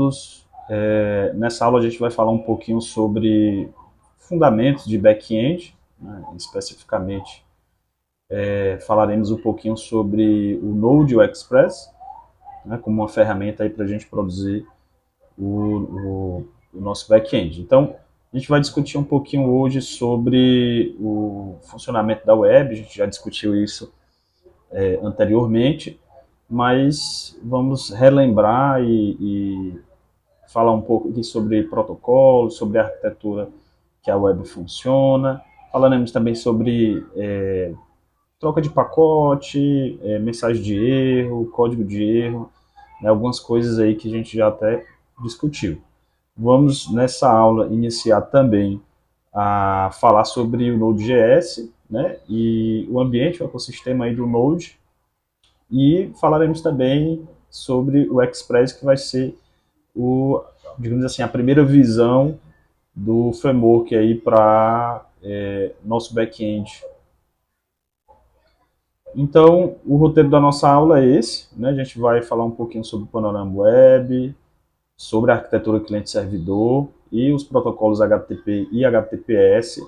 todos. Nessa aula a gente vai falar um pouquinho sobre fundamentos de back-end, né? Especificamente falaremos um pouquinho sobre o Node e o Express, né? Como uma ferramenta para a gente produzir o nosso back-end. Então, a gente vai discutir um pouquinho hoje sobre o funcionamento da web, a gente já discutiu isso anteriormente, mas vamos relembrar e falar um pouco aqui sobre protocolos, sobre a arquitetura que a web funciona. Falaremos também sobre troca de pacote, mensagem de erro, código de erro, né, algumas coisas aí que a gente já até discutiu. Vamos, nessa aula, iniciar também a falar sobre o Node.js, né, e o ambiente, o ecossistema aí do Node, e falaremos também sobre o Express, que vai ser digamos assim, a primeira visão do framework aí para nosso back-end. Então, o roteiro da nossa aula é esse, né? A gente vai falar um pouquinho sobre o panorama web, sobre a arquitetura cliente-servidor e os protocolos HTTP e HTTPS.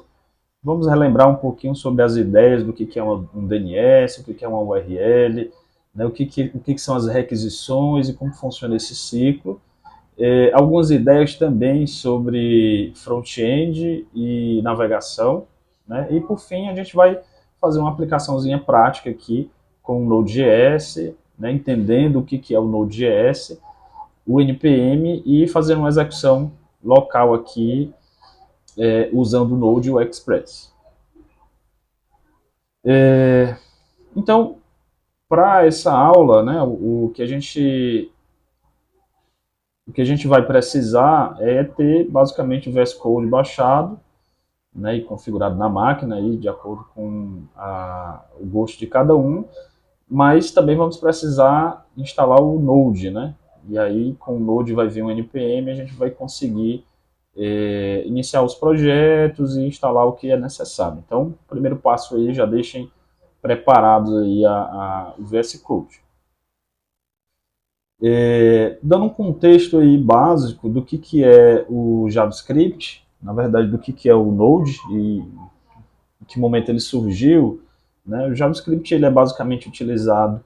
Vamos relembrar um pouquinho sobre as ideias do que é um DNS, o que é uma URL, né? o que são as requisições e como funciona esse ciclo. Algumas ideias também sobre front-end e navegação, né? E por fim a gente vai fazer uma aplicaçãozinha prática aqui com o Node.js, né? Entendendo o que é o Node.js, o NPM e fazer uma execução local aqui usando o Node e o Express. Então, para essa aula, né, o que a gente vai precisar é ter basicamente o VS Code baixado, né, e configurado na máquina aí, de acordo com o gosto de cada um, mas também vamos precisar instalar o Node, né? E aí com o Node vai vir um NPM, a gente vai conseguir iniciar os projetos e instalar o que é necessário. Então, primeiro passo aí, já deixem preparados aí o VS Code. Dando um contexto aí básico do que é o JavaScript, na verdade do que é o Node e em que momento ele surgiu, né? O JavaScript ele é basicamente utilizado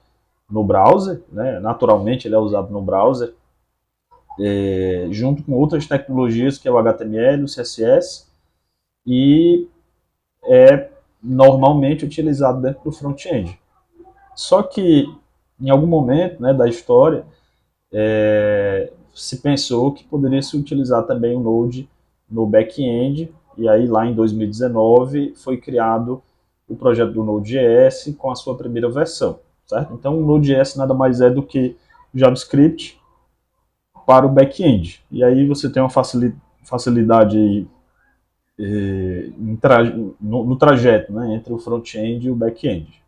no browser, né? Naturalmente ele é usado no browser, junto com outras tecnologias que é o HTML, o CSS, e é normalmente utilizado dentro do front-end. Só que em algum momento, né, da história, se pensou que poderia se utilizar também o Node no back-end, e aí lá em 2019 foi criado o projeto do Node.js com a sua primeira versão, certo? Então o Node.js nada mais é do que JavaScript para o back-end, e aí você tem uma facilidade no trajeto, né, entre o front-end e o back-end.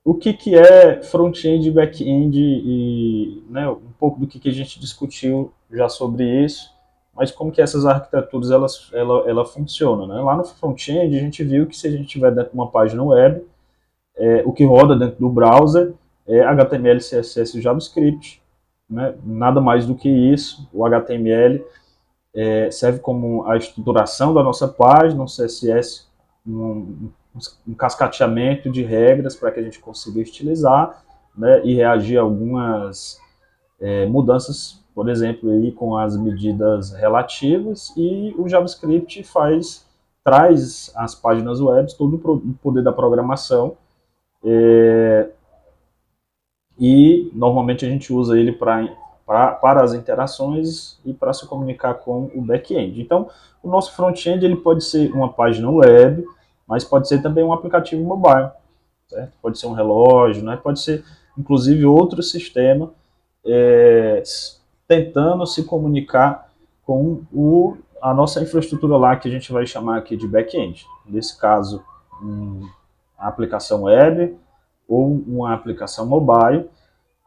O que é front-end e back-end e, né, um pouco do que a gente discutiu já sobre isso, mas como que essas arquiteturas ela funcionam, né? Lá no front-end a gente viu que se a gente estiver dentro de uma página web, o que roda dentro do browser é HTML, CSS e JavaScript, né? Nada mais do que isso. O HTML serve como a estruturação da nossa página, o CSS um cascateamento de regras para que a gente consiga estilizar, né, e reagir a algumas mudanças, por exemplo, aí, com as medidas relativas, e o JavaScript traz às páginas web todo o poder da programação, e normalmente a gente usa ele para as interações e para se comunicar com o back-end. Então, o nosso front-end ele pode ser uma página web, mas pode ser também um aplicativo mobile, certo? Pode ser um relógio, né? Pode ser, inclusive, outro sistema tentando se comunicar com a nossa infraestrutura lá, que a gente vai chamar aqui de back-end. Nesse caso, a aplicação web ou uma aplicação mobile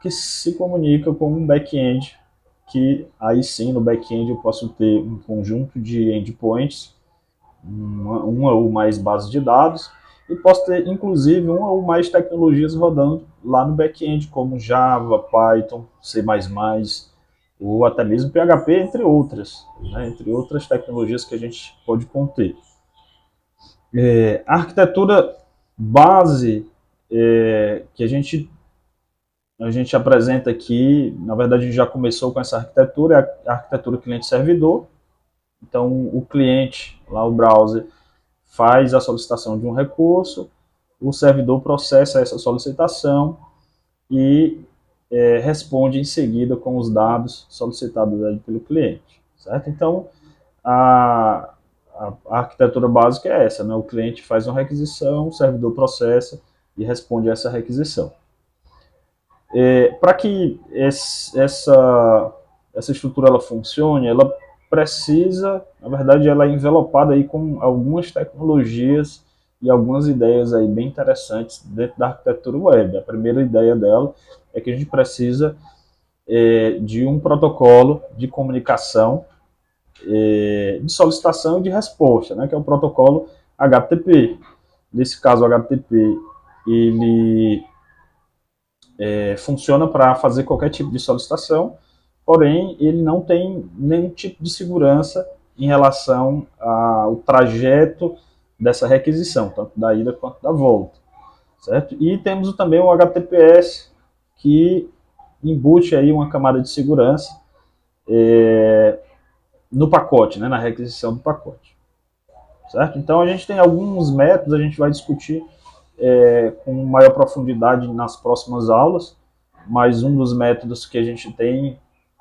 que se comunica com um back-end, que aí sim, no back-end eu posso ter um conjunto de endpoints, uma ou mais bases de dados, e posso ter, inclusive, uma ou mais tecnologias rodando lá no back-end, como Java, Python, C++, ou até mesmo PHP, entre outras tecnologias que a gente pode conter. A arquitetura base que a gente apresenta aqui, na verdade a gente já começou com essa arquitetura, é a arquitetura cliente-servidor. Então o cliente, lá o browser, faz a solicitação de um recurso, o servidor processa essa solicitação e responde em seguida com os dados solicitados pelo cliente, certo? Então, a arquitetura básica é essa, né? O cliente faz uma requisição, o servidor processa e responde a essa requisição. Para que essa estrutura ela funcione, ela precisa, na verdade, ela é envelopada aí com algumas tecnologias e algumas ideias aí bem interessantes dentro da arquitetura web. A primeira ideia dela é que a gente precisa de um protocolo de comunicação, de solicitação e de resposta, né, que é o protocolo HTTP. Nesse caso, o HTTP ele funciona para fazer qualquer tipo de solicitação, porém ele não tem nenhum tipo de segurança em relação ao trajeto dessa requisição, tanto da ida quanto da volta, certo? E temos também o HTTPS, que embute aí uma camada de segurança no pacote, né, na requisição do pacote, certo? Então a gente tem alguns métodos, a gente vai discutir com maior profundidade nas próximas aulas, mas um dos métodos que a gente tem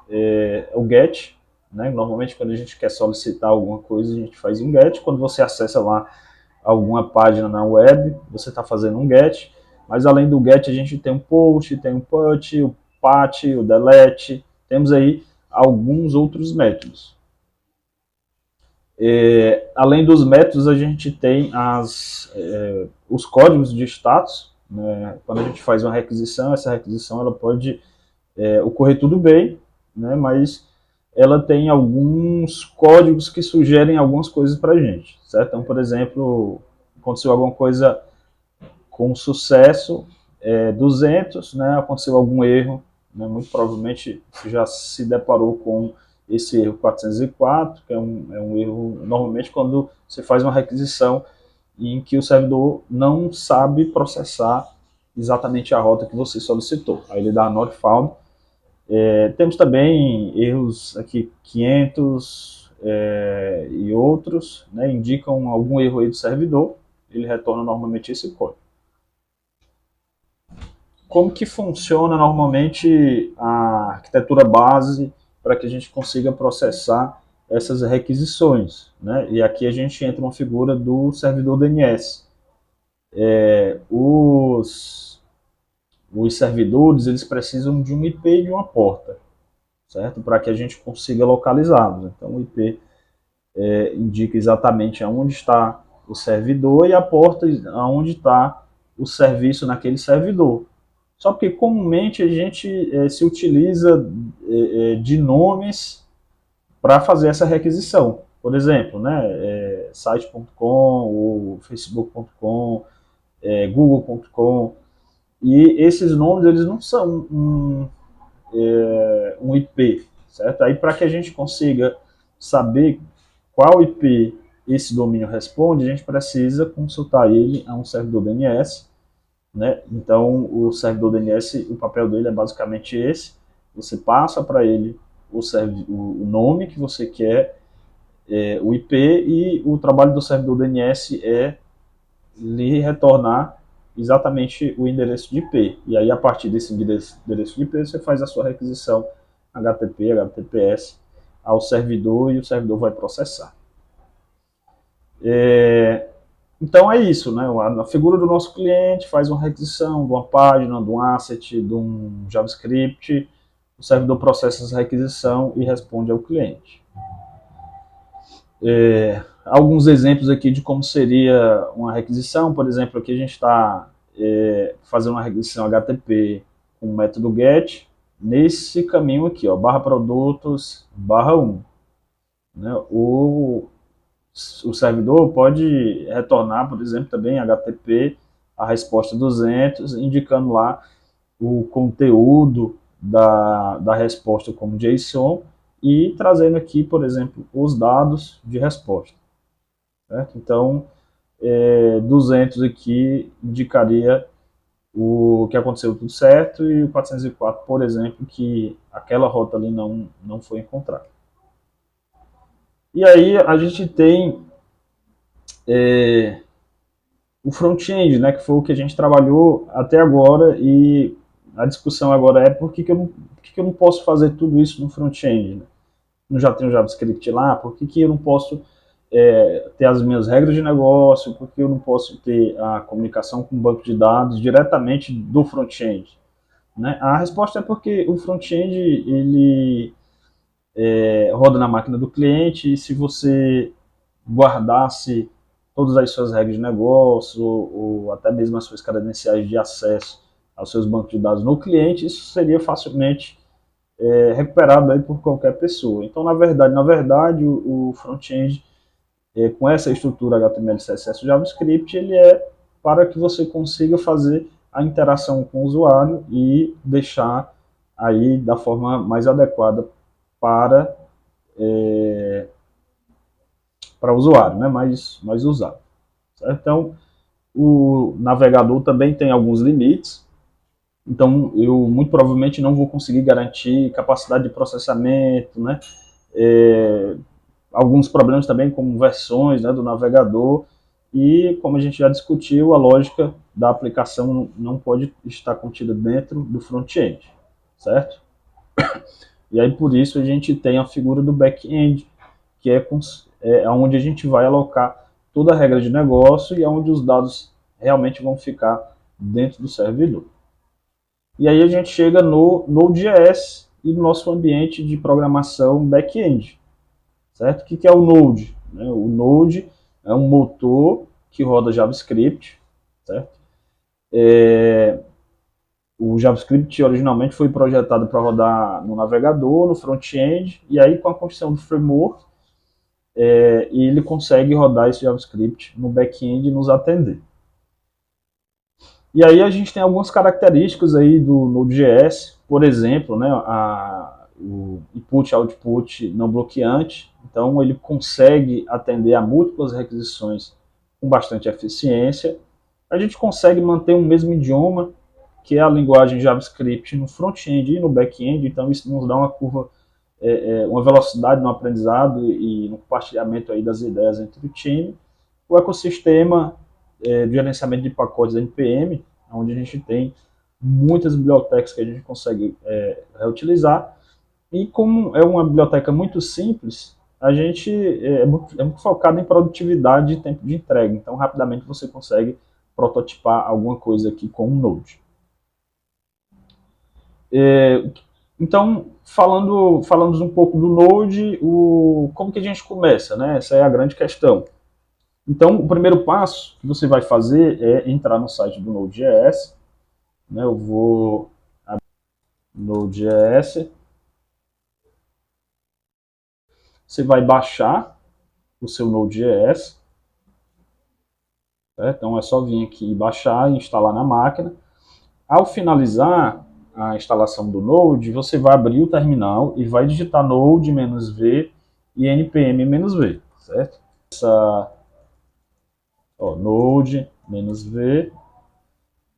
é o GET, né? Normalmente quando a gente quer solicitar alguma coisa, a gente faz um GET. Quando você acessa lá alguma página na web, você está fazendo um GET, mas além do GET a gente tem um POST, tem um PUT, o PAT, o DELETE, temos aí alguns outros métodos. Além dos métodos, a gente tem os códigos de status, né? Quando a gente faz uma requisição, essa requisição ela pode ocorrer tudo bem, né? Mas ela tem alguns códigos que sugerem algumas coisas para a gente, certo? Então, por exemplo, aconteceu alguma coisa com sucesso, 200, né? Aconteceu algum erro, né? Muito provavelmente você já se deparou com esse erro 404, que é um erro, normalmente, quando você faz uma requisição em que o servidor não sabe processar exatamente a rota que você solicitou. Aí ele dá not found. Temos também erros aqui 500 e outros, né, indicam algum erro aí do servidor, ele retorna normalmente esse código. Como que funciona normalmente a arquitetura base para que a gente consiga processar essas requisições, né? E aqui a gente entra uma figura do servidor DNS. Os servidores eles precisam de um IP e de uma porta, certo? Para que a gente consiga localizá-los. Então o IP indica exatamente aonde está o servidor e a porta aonde está o serviço naquele servidor. Só que comumente a gente se utiliza de nomes para fazer essa requisição. Por exemplo, né, site.com, ou facebook.com, google.com, e esses nomes eles não são um IP, certo? Aí para que a gente consiga saber qual IP esse domínio responde, a gente precisa consultar ele a um servidor DNS, né? Então o servidor DNS, o papel dele é basicamente esse: você passa para ele o nome que você quer, o IP, e o trabalho do servidor DNS é lhe retornar exatamente o endereço de IP. E aí, a partir desse endereço de IP, você faz a sua requisição HTTP, HTTPS ao servidor e o servidor vai processar. Então é isso, né? A figura do nosso cliente faz uma requisição de uma página, de um asset, de um JavaScript, o servidor processa essa requisição e responde ao cliente. Alguns exemplos aqui de como seria uma requisição. Por exemplo, aqui a gente está fazendo uma requisição HTTP com o método GET, nesse caminho aqui, ó, /produtos /1. Né? O servidor pode retornar, por exemplo, também HTTP, a resposta 200, indicando lá o conteúdo da resposta como JSON e trazendo aqui, por exemplo, os dados de resposta. Certo? Então, 200 aqui indicaria o que aconteceu tudo certo e o 404, por exemplo, que aquela rota ali não foi encontrada. E aí a gente tem o front-end, né, que foi o que a gente trabalhou até agora, e a discussão agora é por que eu não posso fazer tudo isso no front-end, né? Não já tenho JavaScript lá, por que eu não posso ter as minhas regras de negócio, por que eu não posso ter a comunicação com o banco de dados diretamente do front-end? Né? A resposta é porque o front-end ele roda na máquina do cliente, e se você guardasse todas as suas regras de negócio, ou até mesmo as suas credenciais de acesso aos seus bancos de dados no cliente, isso seria facilmente recuperado aí por qualquer pessoa. Então, na verdade o front-end, com essa estrutura HTML, CSS e JavaScript, ele é para que você consiga fazer a interação com o usuário e deixar aí da forma mais adequada para para o usuário, né, mais usado. Certo? Então, o navegador também tem alguns limites, então eu muito provavelmente não vou conseguir garantir capacidade de processamento, né, alguns problemas também como versões, né, do navegador, e como a gente já discutiu, a lógica da aplicação não pode estar contida dentro do front-end, certo? E aí por isso a gente tem a figura do back-end, que é onde a gente vai alocar toda a regra de negócio e é onde os dados realmente vão ficar dentro do servidor. E aí a gente chega no Node.js e no nosso ambiente de programação back-end. Certo? O que é o Node? O Node é um motor que roda JavaScript. Certo? O JavaScript originalmente foi projetado para rodar no navegador, no front-end, e aí com a construção do framework, ele consegue rodar esse JavaScript no back-end e nos atender. E aí a gente tem algumas características aí do Node.js, por exemplo, né, o input-output não bloqueante, então ele consegue atender a múltiplas requisições com bastante eficiência. A gente consegue manter o mesmo idioma, que é a linguagem JavaScript, no front-end e no back-end, então isso nos dá uma curva, uma velocidade no aprendizado e no compartilhamento aí das ideias entre o time. O ecossistema de gerenciamento de pacotes NPM, onde a gente tem muitas bibliotecas que a gente consegue reutilizar, e como é uma biblioteca muito simples, a gente muito focado em produtividade e tempo de entrega, então rapidamente você consegue prototipar alguma coisa aqui com o Node. Então, falando um pouco do Node, como que a gente começa, né? Essa é a grande questão. Então, o primeiro passo que você vai fazer é entrar no site do Node.js, né? Eu vou abrir o Node.js, você vai baixar o seu Node.js, certo? Então é só vir aqui e baixar e instalar na máquina. Ao finalizar a instalação do Node, você vai abrir o terminal e vai digitar node-v e npm-v, certo? Node-v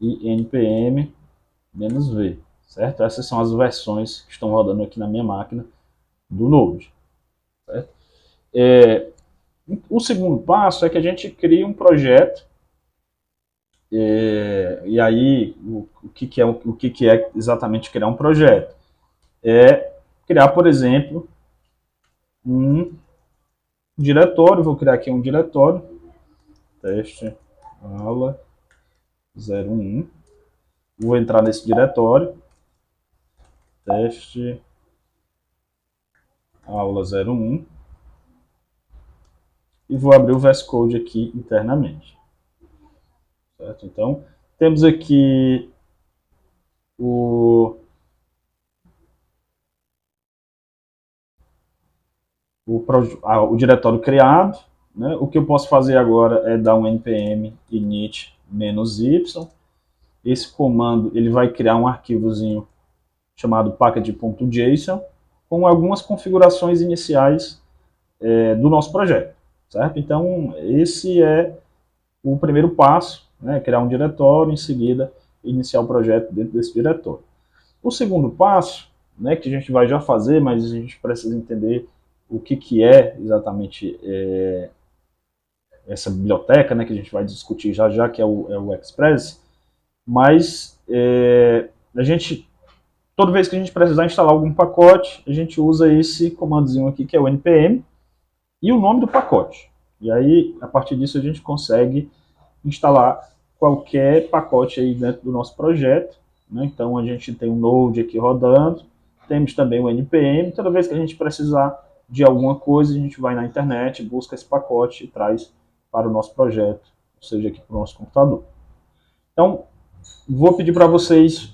e npm-v, certo? Essas são as versões que estão rodando aqui na minha máquina do Node, certo? O segundo passo é que a gente cria um projeto, e aí o que é exatamente criar um projeto? É criar, por exemplo, um diretório. Vou criar aqui um diretório, teste aula 01. Vou entrar nesse diretório, teste aula 01, e vou abrir o VS Code aqui internamente. Certo? Então, temos aqui o diretório criado, né? O que eu posso fazer agora é dar um npm init -y. Esse comando ele vai criar um arquivozinho chamado package.json, com algumas configurações iniciais do nosso projeto, certo? Então, esse é o primeiro passo, né, criar um diretório, em seguida, iniciar o projeto dentro desse diretório. O segundo passo, né, que a gente vai já fazer, mas a gente precisa entender o que é exatamente essa biblioteca, né, que a gente vai discutir já já, que é o Express, mas a gente, toda vez que a gente precisar instalar algum pacote, a gente usa esse comandozinho aqui, que é o npm, e o nome do pacote. E aí, a partir disso, a gente consegue instalar qualquer pacote aí dentro do nosso projeto, né? Então, a gente tem um Node aqui rodando, temos também o npm, toda vez que a gente precisar de alguma coisa, a gente vai na internet, busca esse pacote e traz para o nosso projeto, ou seja, aqui para o nosso computador. Então, vou pedir para vocês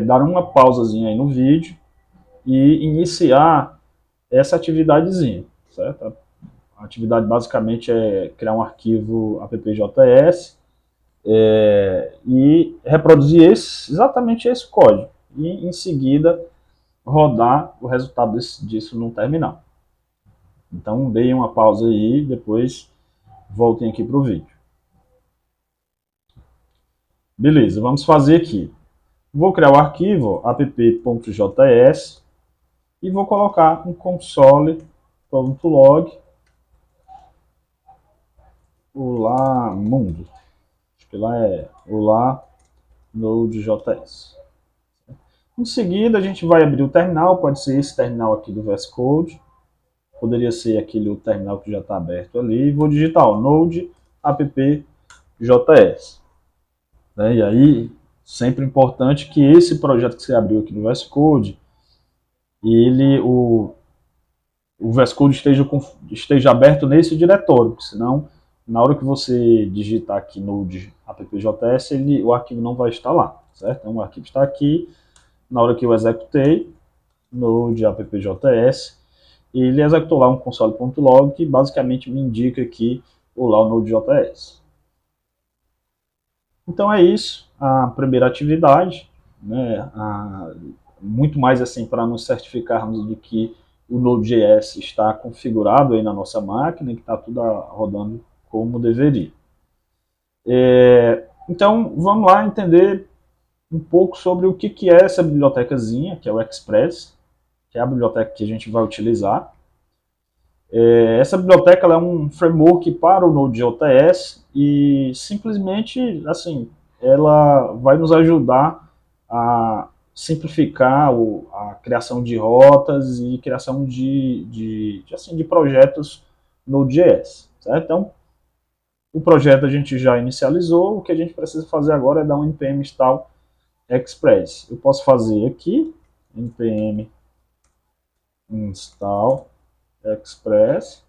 dar uma pausazinha aí no vídeo e iniciar essa atividadezinha, certo? A atividade basicamente é criar um arquivo appjs e reproduzir exatamente esse código. E em seguida rodar o resultado disso no terminal. Então deem uma pausa aí e depois voltem aqui para o vídeo. Beleza, vamos fazer aqui. Vou criar o arquivo app.js e vou colocar um console.log olá mundo. Acho que lá é olá Node.js. Em seguida, a gente vai abrir o terminal, pode ser esse terminal aqui do VS Code, poderia ser aquele outro terminal que já está aberto ali, e vou digitar o Node app.js. E aí, sempre importante que esse projeto que você abriu aqui no VS Code, o VS Code esteja aberto nesse diretório, porque senão, na hora que você digitar aqui Node app.js, o arquivo não vai estar lá, certo? Então, o arquivo está aqui, na hora que eu executei, Node app.js, ele executou lá um console.log que basicamente me indica aqui o Node.js. Então é isso, a primeira atividade, né, muito mais assim para nos certificarmos de que o Node.js está configurado aí na nossa máquina e que está tudo rodando como deveria. Então vamos lá entender um pouco sobre o que é essa bibliotecazinha, que é o Express, que é a biblioteca que a gente vai utilizar. Essa biblioteca ela é um framework para o Node.js e simplesmente assim, ela vai nos ajudar a simplificar a criação de rotas e criação de projetos Node.js. Então, o projeto a gente já inicializou, o que a gente precisa fazer agora é dar um npm install express. Eu posso fazer aqui, npm install express,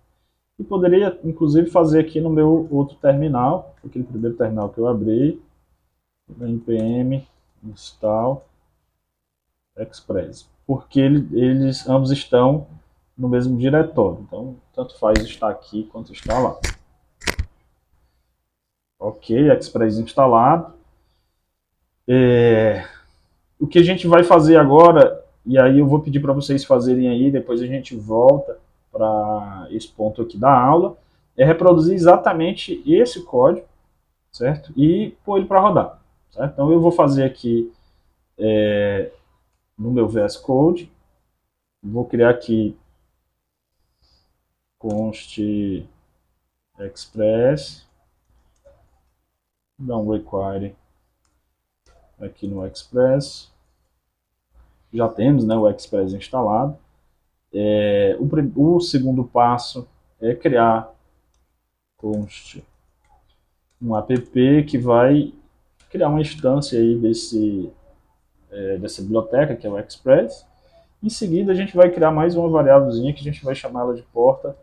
e poderia inclusive fazer aqui no meu outro terminal, aquele primeiro terminal que eu abri, npm install express, porque eles ambos estão no mesmo diretório, então tanto faz estar aqui quanto estar lá. Ok, express instalado. O que a gente vai fazer agora, e aí eu vou pedir para vocês fazerem aí, depois a gente volta para esse ponto aqui da aula, é reproduzir exatamente esse código, certo? E pôr ele para rodar, certo? Então eu vou fazer aqui no meu VS Code, vou criar aqui const express, dar um require aqui no express, já temos, né, o express instalado. O segundo passo é criar const um app que vai criar uma instância aí dessa biblioteca, que é o Express. Em seguida, a gente vai criar mais uma variávelzinha que a gente vai chamar ela de porta.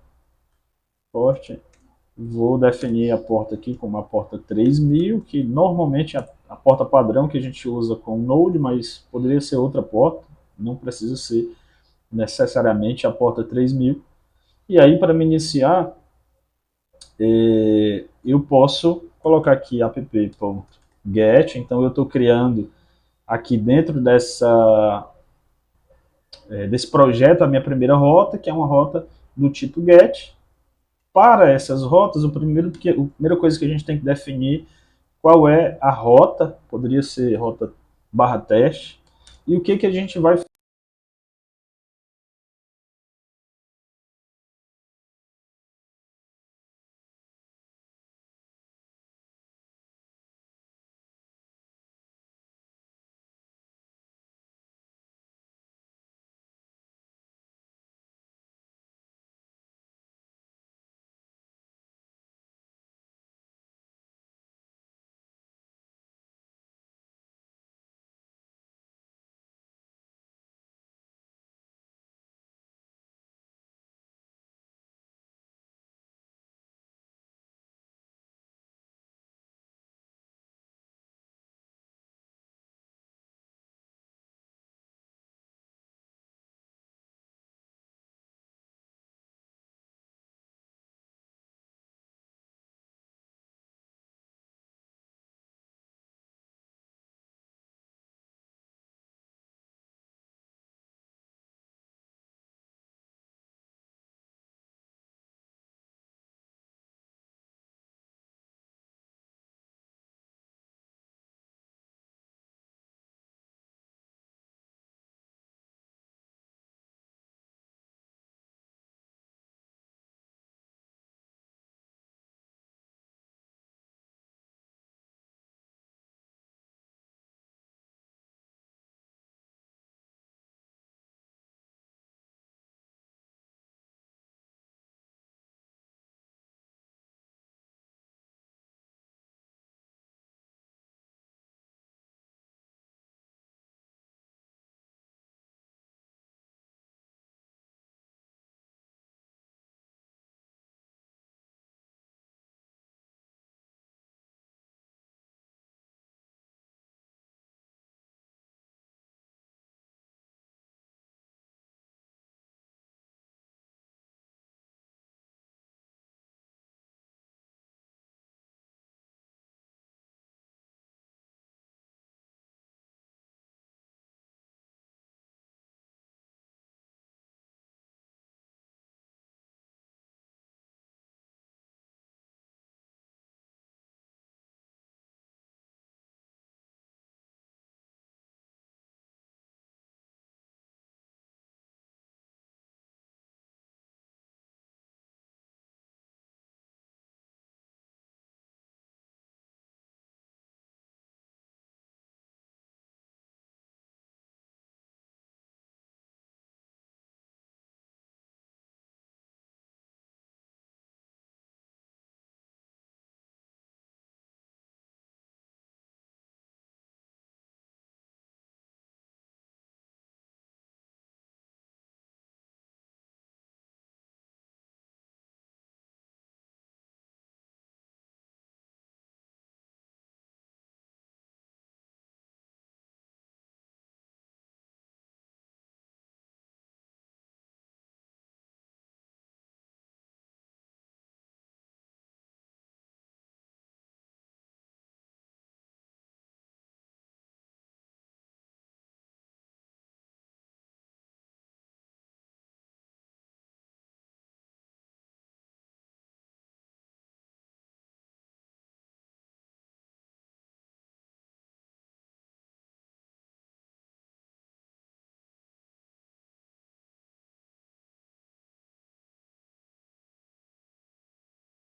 Vou definir a porta aqui como a porta 3000, que normalmente é a porta padrão que a gente usa com o Node, mas poderia ser outra porta, não precisa ser necessariamente a porta 3000. E aí, para me iniciar, eu posso colocar aqui app.get, então eu estou criando aqui dentro dessa desse projeto, a minha primeira rota, que é uma rota do tipo GET. Para essas rotas, a primeira coisa que a gente tem que definir qual é a rota, poderia ser rota barra teste, e o que a gente vai